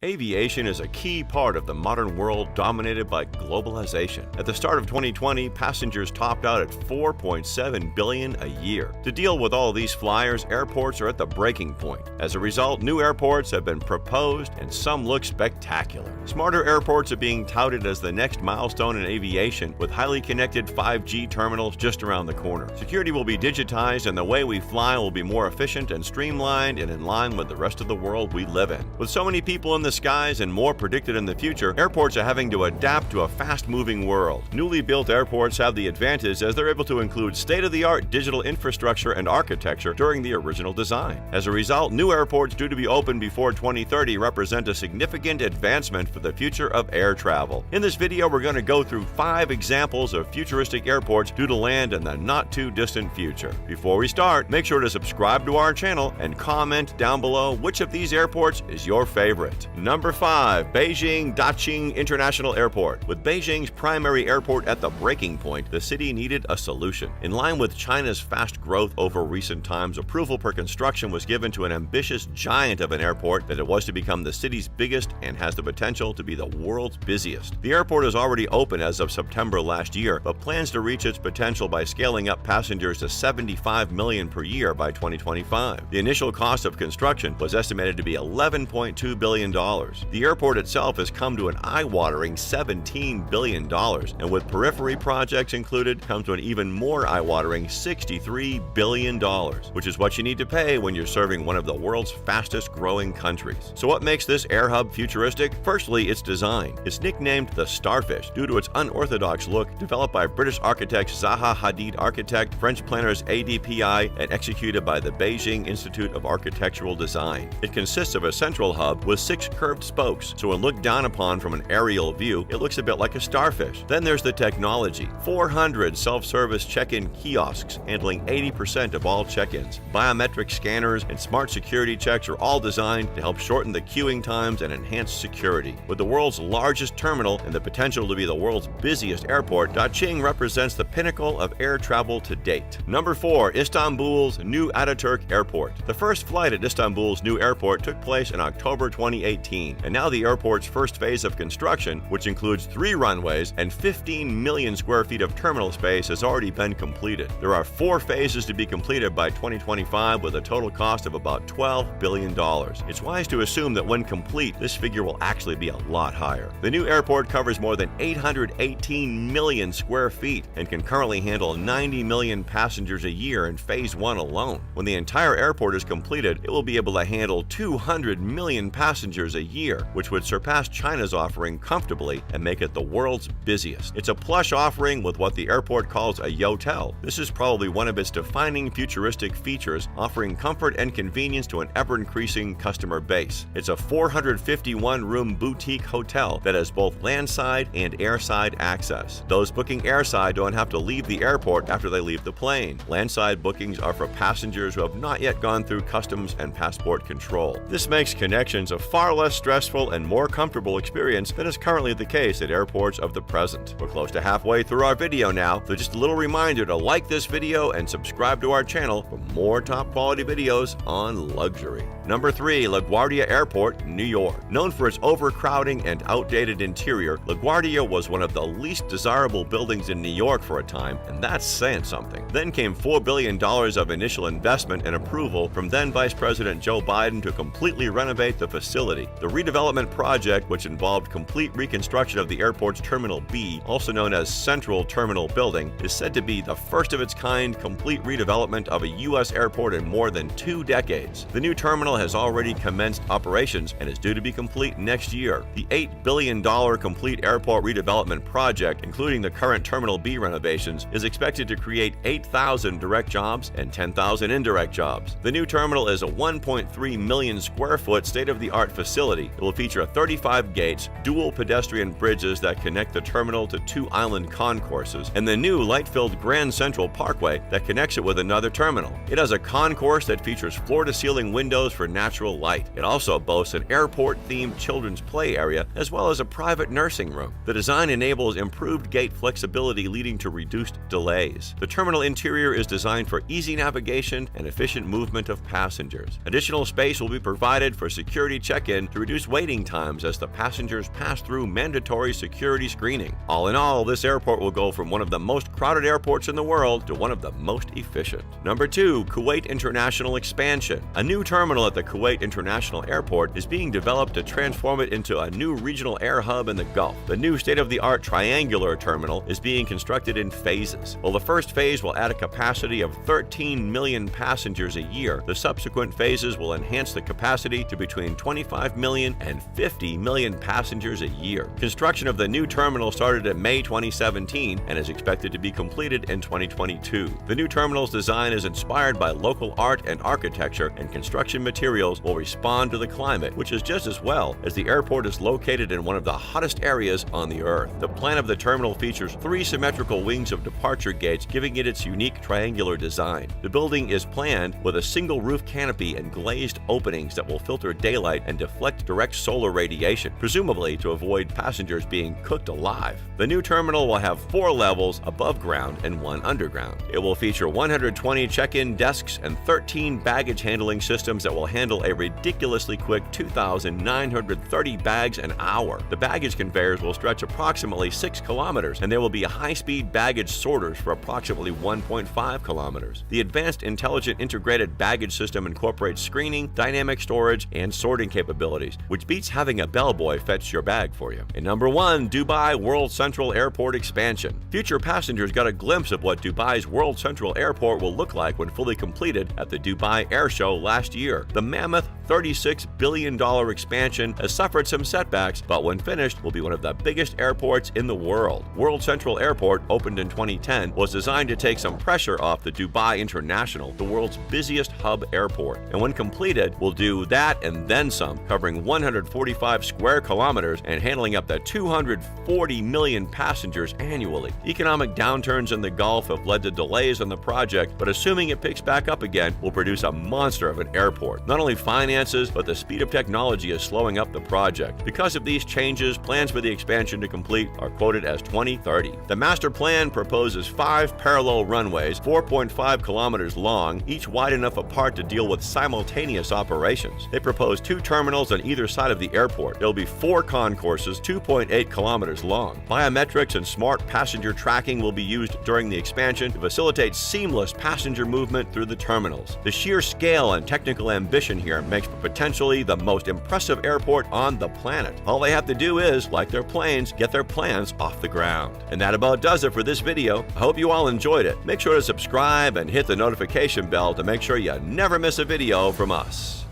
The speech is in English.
Aviation is a key part of the modern world dominated by globalization. At the start of 2020, passengers topped out at 4.7 billion a year. To deal with all these flyers, airports are at the breaking point. As a result, new airports have been proposed and some look spectacular. Smarter airports are being touted as the next milestone in aviation, with highly connected 5G terminals just around the corner. Security will be digitized and the way we fly will be more efficient and streamlined and in line with the rest of the world we live in. With so many people in the skies and more predicted in the future, airports are having to adapt to a fast-moving world. Newly built airports have the advantage as they're able to include state-of-the-art digital infrastructure and architecture during the original design. As a result, new airports due to be open before 2030 represent a significant advancement for the future of air travel. In this video, we're going to go through 5 examples of futuristic airports due to land in the not-too-distant future. Before we start, make sure to subscribe to our channel and comment down below which of these airports is your favorite. Number 5. Beijing Daqing International Airport. With Beijing's primary airport at the breaking point, the city needed a solution. In line with China's fast growth over recent times, approval for construction was given to an ambitious giant of an airport that it was to become the city's biggest and has the potential to be the world's busiest. The airport is already open as of September last year, but plans to reach its potential by scaling up passengers to 75 million per year by 2025. The initial cost of construction was estimated to be $11.2 billion. The airport itself has come to an eye-watering $17 billion, and with periphery projects included, comes to an even more eye-watering $63 billion, which is what you need to pay when you're serving one of the world's fastest-growing countries. So what makes this air hub futuristic? Firstly, its design. It's nicknamed the Starfish due to its unorthodox look, developed by British architect Zaha Hadid Architect, French planners ADPI, and executed by the Beijing Institute of Architectural Design. It consists of a central hub with 6 curved spokes, so when looked down upon from an aerial view, it looks a bit like a starfish. Then there's the technology. 400 self-service check-in kiosks handling 80% of all check-ins. Biometric scanners and smart security checks are all designed to help shorten the queuing times and enhance security. With the world's largest terminal and the potential to be the world's busiest airport, Daqing represents the pinnacle of air travel to date. Number 4. Istanbul's new Ataturk Airport. The first flight at Istanbul's new airport took place in October 2018, and now the airport's first phase of construction, which includes 3 runways and 15 million square feet of terminal space, has already been completed. There are 4 phases to be completed by 2025 with a total cost of about $12 billion. It's wise to assume that when complete, this figure will actually be a lot higher. The new airport covers more than 818 million square feet and can currently handle 90 million passengers a year in phase 1 alone. When the entire airport is completed, it will be able to handle 200 million passengers a year, which would surpass China's offering comfortably and make it the world's busiest. It's a plush offering with what the airport calls a yotel. This is probably one of its defining futuristic features, offering comfort and convenience to an ever-increasing customer base. It's a 451-room boutique hotel that has both landside and airside access. Those booking airside don't have to leave the airport after they leave the plane. Landside bookings are for passengers who have not yet gone through customs and passport control. This makes connections a far less stressful and more comfortable experience than is currently the case at airports of the present. We're close to halfway through our video now, so just a little reminder to like this video and subscribe to our channel for more top quality videos on luxury. Number 3. LaGuardia Airport, New York. Known for its overcrowding and outdated interior, LaGuardia was one of the least desirable buildings in New York for a time, and that's saying something. Then came $4 billion of initial investment and approval from then Vice President Joe Biden to completely renovate the facility. The redevelopment project, which involved complete reconstruction of the airport's Terminal B, also known as Central Terminal Building, is said to be the first of its kind complete redevelopment of a U.S. airport in more than 2 decades. The new terminal has already commenced operations and is due to be complete next year. The $8 billion complete airport redevelopment project, including the current Terminal B renovations, is expected to create 8,000 direct jobs and 10,000 indirect jobs. The new terminal is a 1.3 million square foot state-of-the-art facility. It will feature 35 gates, dual pedestrian bridges that connect the terminal to 2 island concourses, and the new light-filled Grand Central Parkway that connects it with another terminal. It has a concourse that features floor-to-ceiling windows for natural light. It also boasts an airport-themed children's play area as well as a private nursing room. The design enables improved gate flexibility, leading to reduced delays. The terminal interior is designed for easy navigation and efficient movement of passengers. Additional space will be provided for security check-in expansion to reduce waiting times as the passengers pass through mandatory security screening. All in all, this airport will go from one of the most crowded airports in the world to one of the most efficient. Number 2, Kuwait International expansion. A new terminal at the Kuwait International Airport is being developed to transform it into a new regional air hub in the Gulf. The new state-of-the-art triangular terminal is being constructed in phases. While the first phase will add a capacity of 13 million passengers a year, the subsequent phases will enhance the capacity to between 25 million and 50 million passengers a year. Construction of the new terminal started in May 2017 and is expected to be completed in 2022. The new terminal's design is inspired by local art and architecture, and construction materials will respond to the climate, which is just as well, as the airport is located in one of the hottest areas on the Earth. The plan of the terminal features 3 symmetrical wings of departure gates, giving it its unique triangular design. The building is planned with a single roof canopy and glazed openings that will filter daylight and deflect direct solar radiation, presumably to avoid passengers being cooked alive. The new terminal will have 4 levels above ground and 1 underground. It will feature 120 check-in desks and 13 baggage handling systems that will handle a ridiculously quick 2,930 bags an hour. The baggage conveyors will stretch approximately 6 kilometers, and there will be high-speed baggage sorters for approximately 1.5 kilometers. The advanced intelligent integrated baggage system incorporates screening, dynamic storage, and sorting capabilities, which beats having a bellboy fetch your bag for you. And number 1, Dubai World Central Airport expansion. Future passengers got a glimpse of what Dubai's World Central Airport will look like when fully completed at the Dubai Air Show last year. The mammoth $36 billion expansion has suffered some setbacks, but when finished will be one of the biggest airports in the world. World Central Airport, opened in 2010, was designed to take some pressure off the Dubai International, the world's busiest hub airport. And when completed, will do that and then some, covering 145 square kilometers and handling up to 240 million passengers annually. Economic downturns in the Gulf have led to delays on the project, but assuming it picks back up again, will produce a monster of an airport. Not only finances, but the speed of technology is slowing up the project. Because of these changes, plans for the expansion to complete are quoted as 2030. The master plan proposes 5 parallel runways, 4.5 kilometers long, each wide enough apart to deal with simultaneous operations. They propose 2 terminals on either side of the airport. There will be 4 concourses, 2.8 kilometers long. Biometrics and smart passenger tracking will be used during the expansion to facilitate seamless passenger movement through the terminals. The sheer scale and technical ambition here makes for potentially the most impressive airport on the planet. All they have to do is, like their planes, get their plans off the ground. And that about does it for this video. I hope you all enjoyed it. Make sure to subscribe and hit the notification bell to make sure you never miss a video from us.